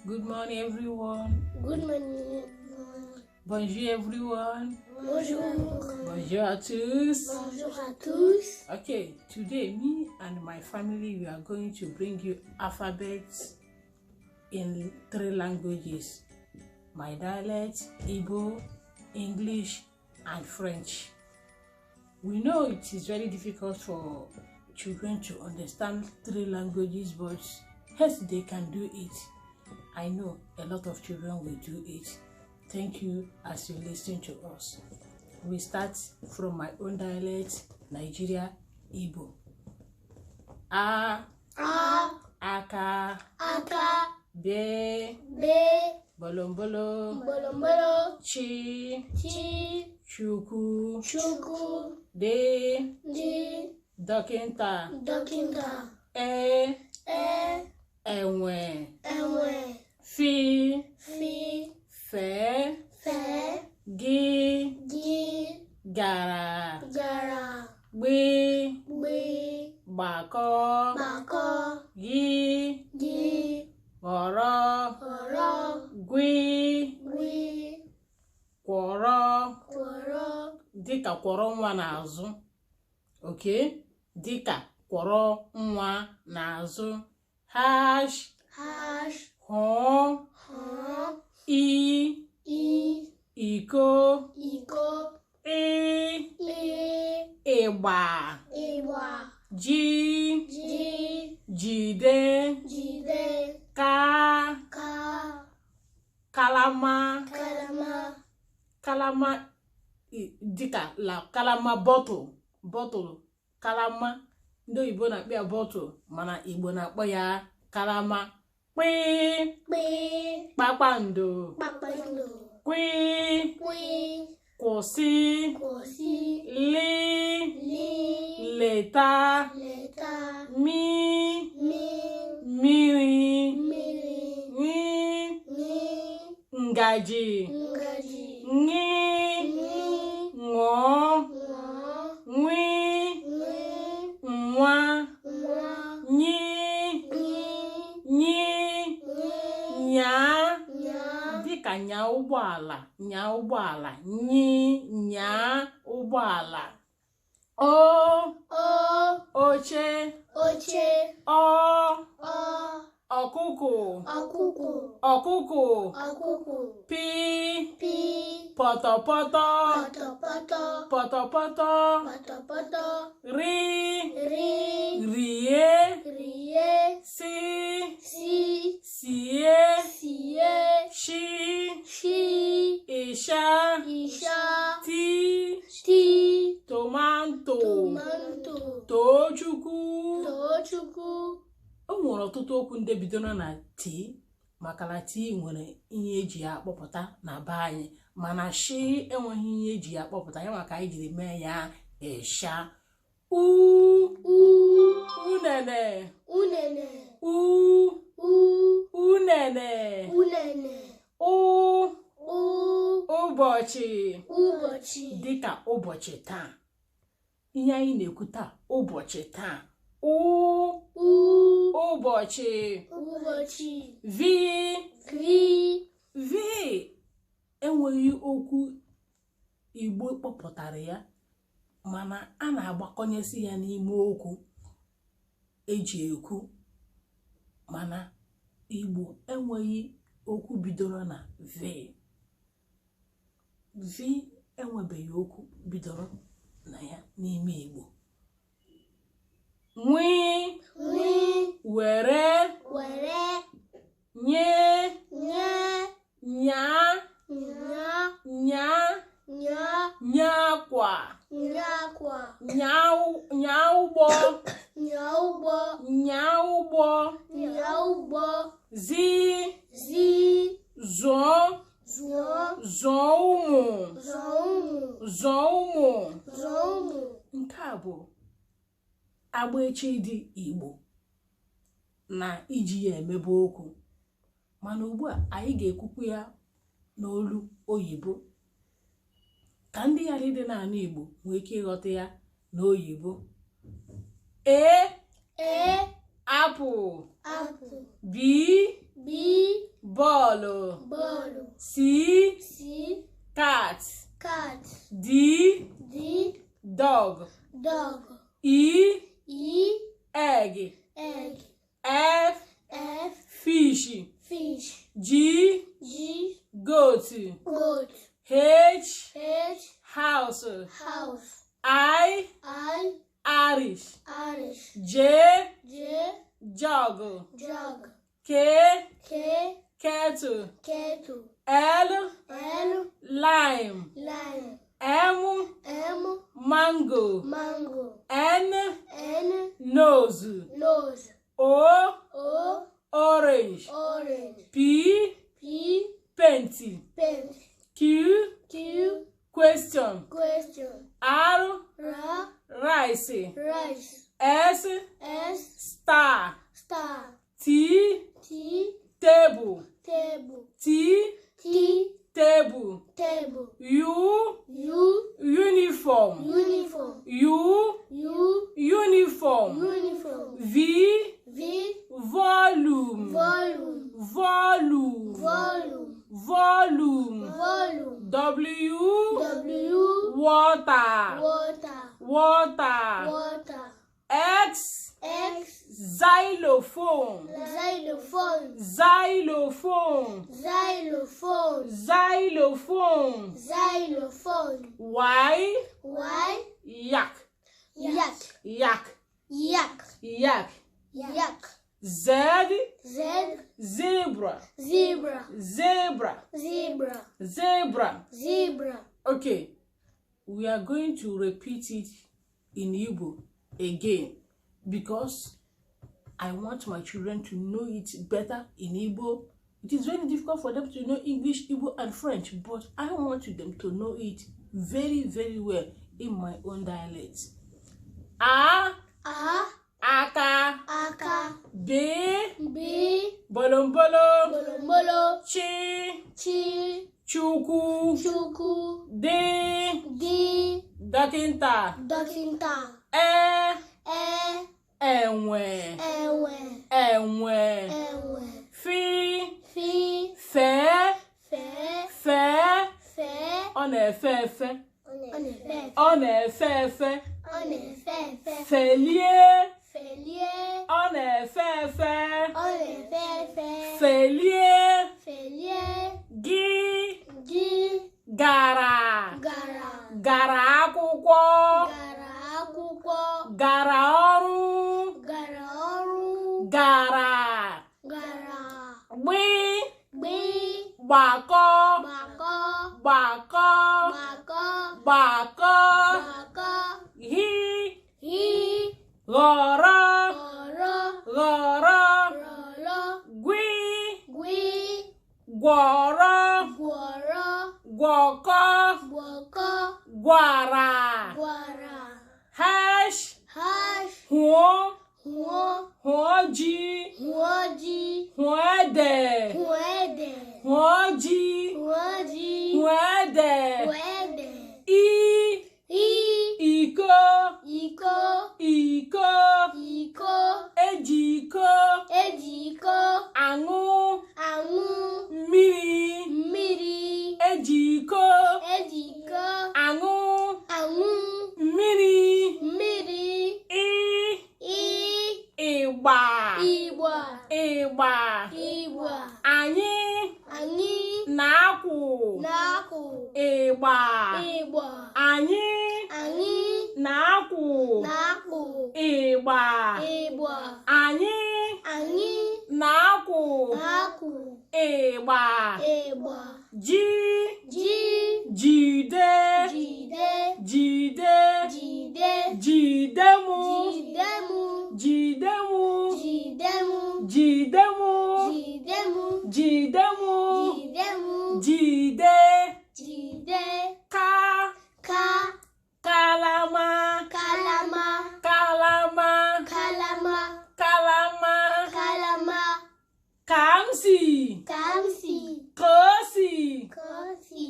Good morning, everyone. Good morning. Bonjour, everyone. Bonjour. Bonjour à tous. Bonjour à tous. Okay, today me and my family we are going to bring you alphabets in 3 languages: my dialect, Igbo, English, and French. We know it is very difficult for children to understand 3 languages, but yes, they can do it. I know a lot of children will do it. Thank you as you listen to us. We start from my own dialect, Nigeria, Igbo. A, aka, be, bolombolo, chi, chukwu, de, dọkịnta, enwe, fi, fe, gị, gara, gbe, gbakọ, gị, ghọrọ, gwi, kwọrọ, dịka kwọrọ nwa n'azụ. Okay, dịka kwọrọ nwa n'azụ. Hash, hụ, iko, ịgba, ji, jide, kalama, dịka la kalama bottle, kalama ndị oyibo na-akpọ ya bottle mana Igbo na-akpọ ya kalama. Kpakpando, kwụsị, leta, mmiri, ngaji, ṅụọ, nwa, nyaa, dịka nyaa ụgbọala, nyaa ụgbọala. Oche, ọkụkụ, pi, pọtọpọtọ, rie, si, sie, shi, ịsha, ti, tomato, tochukwu. O nwere ọtụtụ okwu ndị bidoro na T, maka na T nwere ihe eji ya akpọpụta na be anyị, mana shi enweghị ihe eji ya akpọpụta, ya maka anyị jiri mee ya ịsha. Unene, ụbọchị, dịka ụbọchị taa. Ihe anyị na-ekwu taa, ụbọchị taa. Ụbọchị. V enweghị okwu Igbo kpọpụtara ya, mana a na-agbakọnyesi ya n'ime okwu eji ekwu, mana Igbo enweghị okwu bidoro na V. V enwebeghị okwu bidoro na ya n'ime Igbo. Nwi, were, nye, nyakwa, ụgbọ, zi, zụọ ụmụ. Nke a bụ agbaechi dị Igbo na iji ya emebe okwu, mana ugbu a anyị ga-ekwukwu ya n'olu oyibo ka ndị ghara ịdị n'anụ Igbo nwee ike ịghọta ya n'oyibo. Apple. B. ball. Ball. C. C. Cat. Cat. D. D. Dog. Dog. E. E. Egg. Egg. F. F. Fish. Fish. G. G. Goat. Goat. H. H. House. House. I. I. Irish. Irish. J. J. Jug. Jug. K. K. Kettle. Kettle. L. L. Lime. Lime. M. M. Mango. Mango. N. N. Nose. Nose. O. O. Orange. Orange. P. P. Painting. Pen. Q. Q. Question. Question. R. R. Rice. Rice. S. S. Star. Star. T. T. Table. Table. T. T. Table. Table. U. U. Uniform. Uniform. U. U. Uniform. Uniform. V. V. Volume. Volume. Volume. Volume. Volume. Volume. W. W. Water. Water. Water. Water. X. X. Xylophone. Xylophone. Xylophone. Xylophone. Xylophone. Xylophone. Y. Y. Yak. Yak. Yak. Yak. Yak. Yak. Z. Z. Zebra. Zebra. Zebra. Zebra. Zebra. Zebra. Okay, we are going to repeat it in Igbo again because I want my children to know it better in Igbo. It is very difficult for them to know English, Igbo, and French, but I want them to know it very, very well in my own dialect. A. A. Aka. Aka. B. B. Bolombolo. Bolombolo. Chi. Chi. Chuku. Chuku. D. D. Dakinta. Dokinta. E. E. Enwe. Ewe. Enwe. Ewe. Fi. Fi. Fe. Fe. Fe. Fe. Ọ na-efe efe. Onefe. Ọ na-efe efe. Onefe. Felie. Felie. Ọ na-efe efe. Onefe. Felie. Felie. Gị. Gi. Gara. Gara. Gara akwụkwọ. Gara akwụkwọ. Gara ọrụ. Gara ọrụ. Gara. Gara. Gbi. Gbi. Gbakọ. Gbakọ. Gbakọ. Gbakọ. Gbakọ. Gbakọ. Hi. Hi. Ghọrọ. Ghọrọ. Ghọrọ. Rọrọ. Gwi. Gwi. Gwọrọ. Gwọrọ. Gwọkọ. Gwọkọ. Gwara. Gwara. Hash. Hash. Hụọ. Hụọ. Hụọ ji. Hụọ ji. Hụọ ede. Hụọ ede. Hụọ ji. Hụọ ji. Hụọ ede. Hụọ ede. I. I. Iko. Iko. Iko. Iko. Eji iko. Eji iko. Aṅụ. Aṅụ. Mmiri. Mmiri. Eji iko. Eji iko. Aṅụ. Aṅụ. Mmiri. Mmiri. I. I. Ịgba. Igba. Ịgba. Igba. Anyị. Anyị. Na-akwụ. Na-akwụ. Ịgba. Igba. Anyị. Anyị. Na-akwụ. Na-akwụ. Ịgba. Igba. Anyị. Anyị. Na-akwụ. Na-akwụ. Ịgba. Igba. Ji. Ji. Jide. Jide. Jide. Jide. Jide mụ. Jide mụ. Jide mụ. Jide mụ. Jide mụ. Jide mụ. Jide mụ. Jide mụ. Jide. Jide. Ka. Ka. Kalama. Kalama. Kalama. Kalama. Kalama. Kalama. Kamsi. Kamsi. Kosi. Kosi.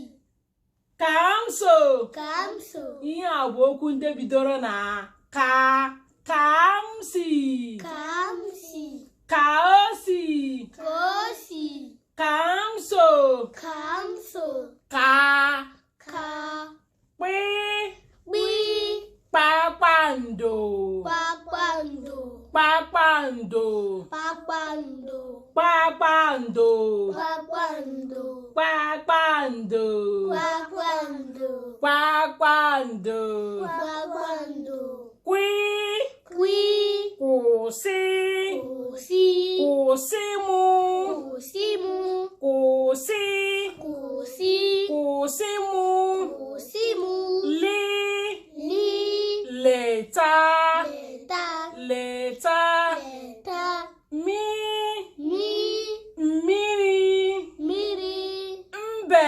Kamso. Kamso. Ihe a bụ okwu ndị bidoro na ka. Kamsi. Kamsi. Kaosi. Kosi. Kamsi. Kpakpando. Kpakpando. Kpakpando. Kpakpando. Kpakpando. Kpakpando. Kwi. Kwi. Kwụsị. Kwụsị. Kwụsị mụ. Kwụsị mụ. Kwụsị. Kwụsị. Kwụsị mụ. Kwụsị mụ. Li. Leta. Leta. Leta. Leta. Leta. Mi. Mmiri. Mmiri. Mbe.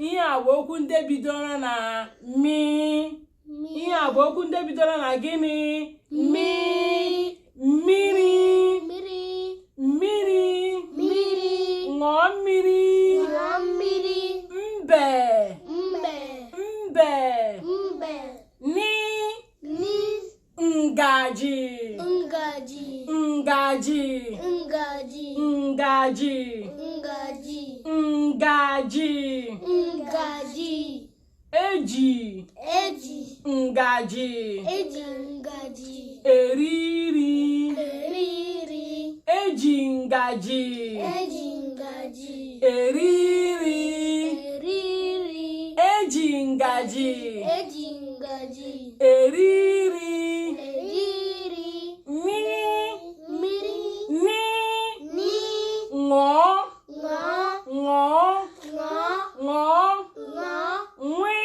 Ihe a bụ okwu ndị bidoro na mi. Ihe a bụ okwu ndị bidoro na gịnị? Mi. Mmiri. Mmiri. Ṅụọ mmiri. Mbe. Ni. Ngaji. Eji. Ngaji. Eriri. Eji ngaji. Eriri. Eji ngaji. Eriri. Mi. Ni. Ṅụọ. Nwi.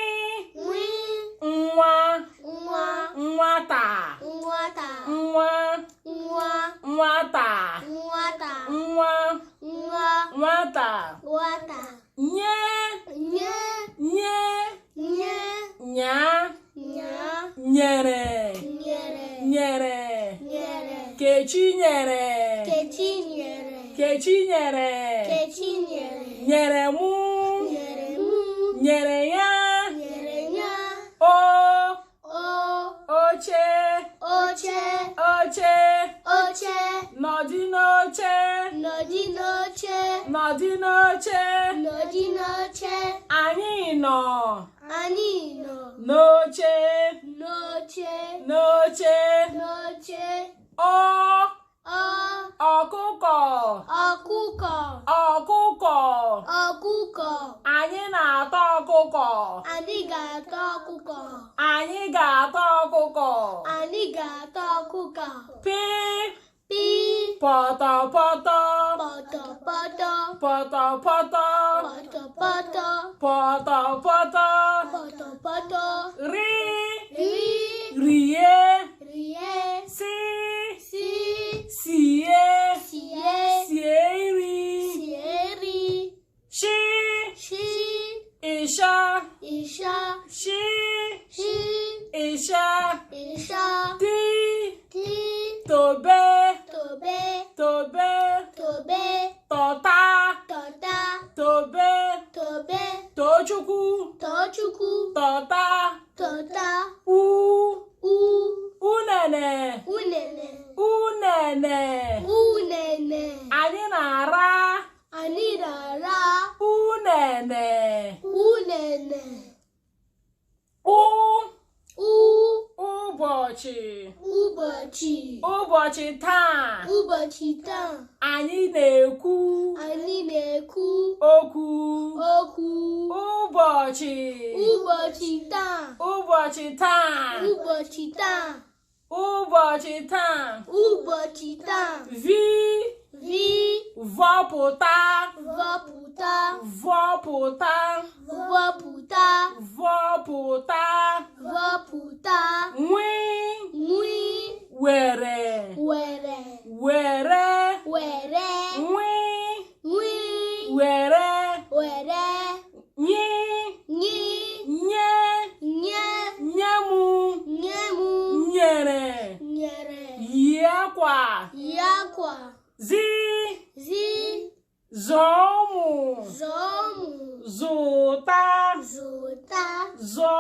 Nwata. Nwata. Nye. Nya. Nyere. Kechi nyere. Nyere mụ. Nyere ya. Oche. Nọdị n'oche. Anyị nọ n'oche. Ọkụkọ. Anyị na-ata ọkụkọ. Anyị ga-ata ọkụkọ. Pi. Pọtọpọtọ. Ri. Rie. Si. Sie. Sieri. Shi. Isha. Shi. Isha. Ti. Tobe. Tọta. Tobe. Tochukwu. Tọta. Unene. Anyị na-ara. Unene. Ụbọchị taa. Anyị na-ekwu. Okwu. Ụbọchị taa. Vi. Vọpụta. Nwi. Were. Nwi. Were. Nyi. Nye. Nyemu. Nyere. Yi akwa. Zi. Zọmụ. Zụta. Zụta.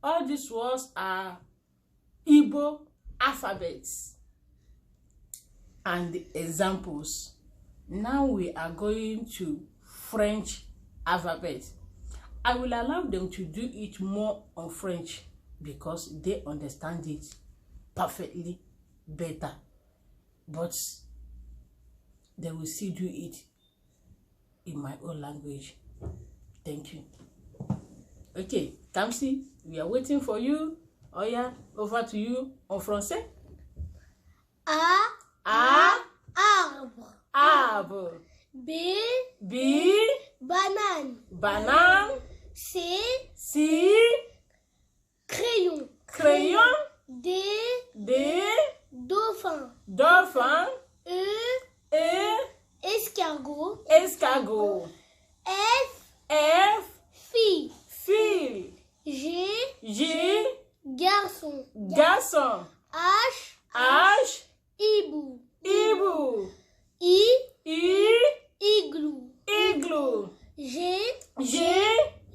All these words are Igbo alphabets and the examples. Now we are going to French alphabet. I will allow them to do it more on French because they understand it perfectly better, but they will still do it in my own language. Thank you. Okay, Kamsi, we are waiting for you. Oya, over to you en français. Arbre. Arbre. B. Banane. Banane. C. Crayon. Crayon. D. Dauphin. Dauphin. E. Escargot. Escargot. F. Fille. G. Garçon. H. Hibou. Igloo. G.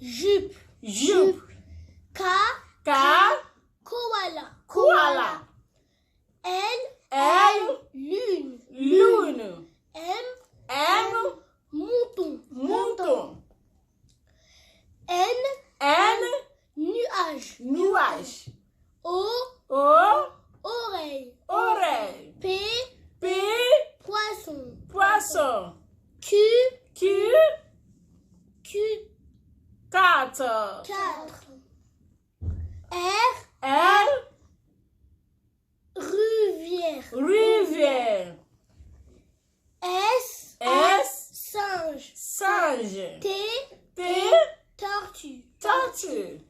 Jupe. K. Koala. L. Lune. M. Mouton. N. Nuage. O. Oreille. P. Poisson. Q. 4. R. Rivière. S. Singe. T. Tortue.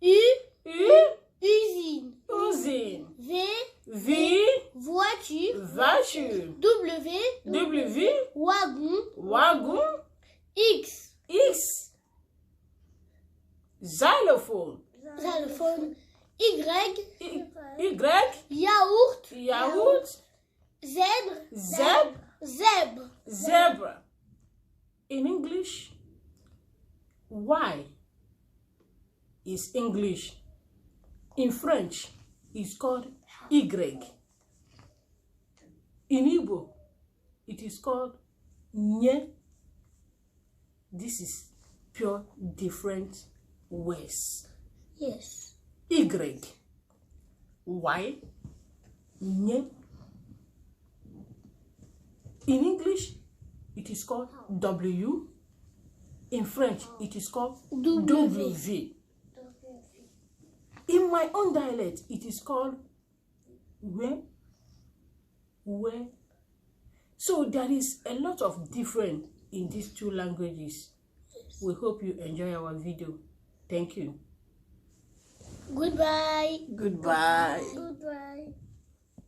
U. Usine. V. Voiture. W. Wagon. X. Xylophone. Y. Yaourt. Zebra. In English, Y is English. In French, it's called Y. In Igbo, it is called Nye. This is pure different words. Yes. Y, Nye. In English, it is called W. In French, it is called W. In my own dialect, it is called We. So there is a lot of difference in these two languages. We hope you enjoy our video. Thank you. Goodbye. Goodbye.